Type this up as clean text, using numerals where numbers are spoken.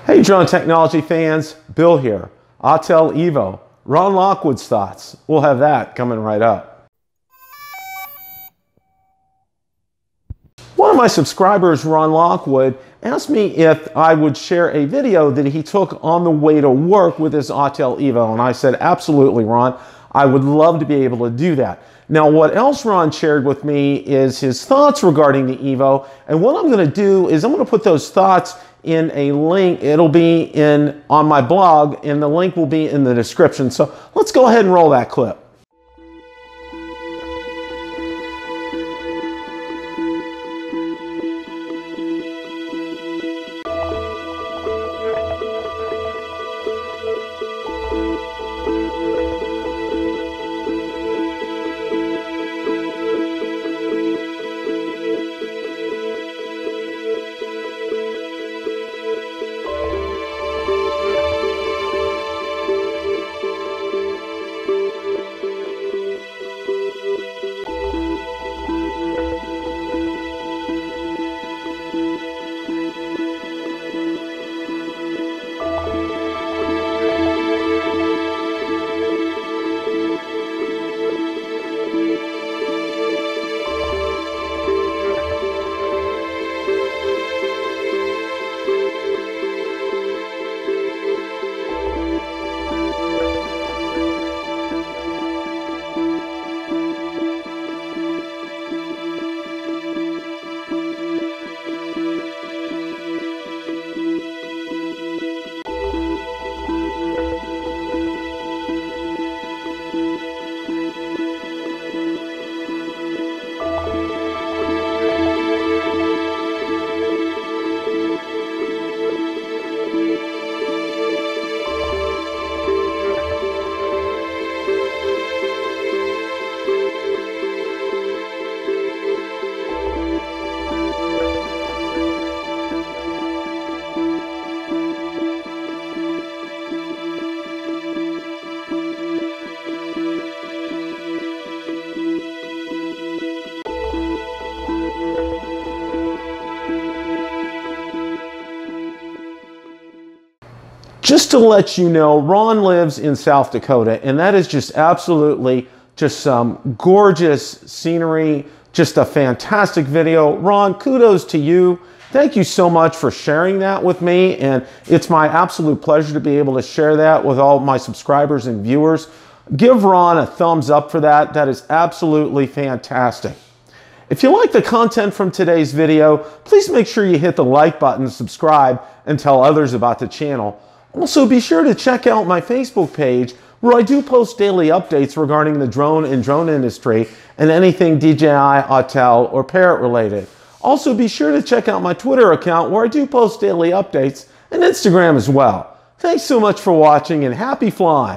Hey drone technology fans, Bill here. Autel Evo. Ron Lockwood's thoughts. We'll have that coming right up. One of my subscribers, Ron Lockwood, asked me if I would share a video that he took on the way to work with his Autel Evo, and I said, absolutely, Ron. I would love to be able to do that. Now, what else Ron shared with me is his thoughts regarding the Evo, and what I'm going to do is I'm going to put those thoughts in a link. It'll be on my blog, and the link will be in the description. So let's go ahead and roll that clip. Just to let you know, Ron lives in South Dakota, and that is just absolutely just some gorgeous scenery, just a fantastic video. Ron, kudos to you. Thank you so much for sharing that with me, and it's my absolute pleasure to be able to share that with all my subscribers and viewers. Give Ron a thumbs up for that. That is absolutely fantastic. If you like the content from today's video, please make sure you hit the like button, subscribe, and tell others about the channel. Also, be sure to check out my Facebook page where I do post daily updates regarding the drone and drone industry and anything DJI, Autel, or Parrot related. Also, be sure to check out my Twitter account where I do post daily updates and Instagram as well. Thanks so much for watching and happy flying!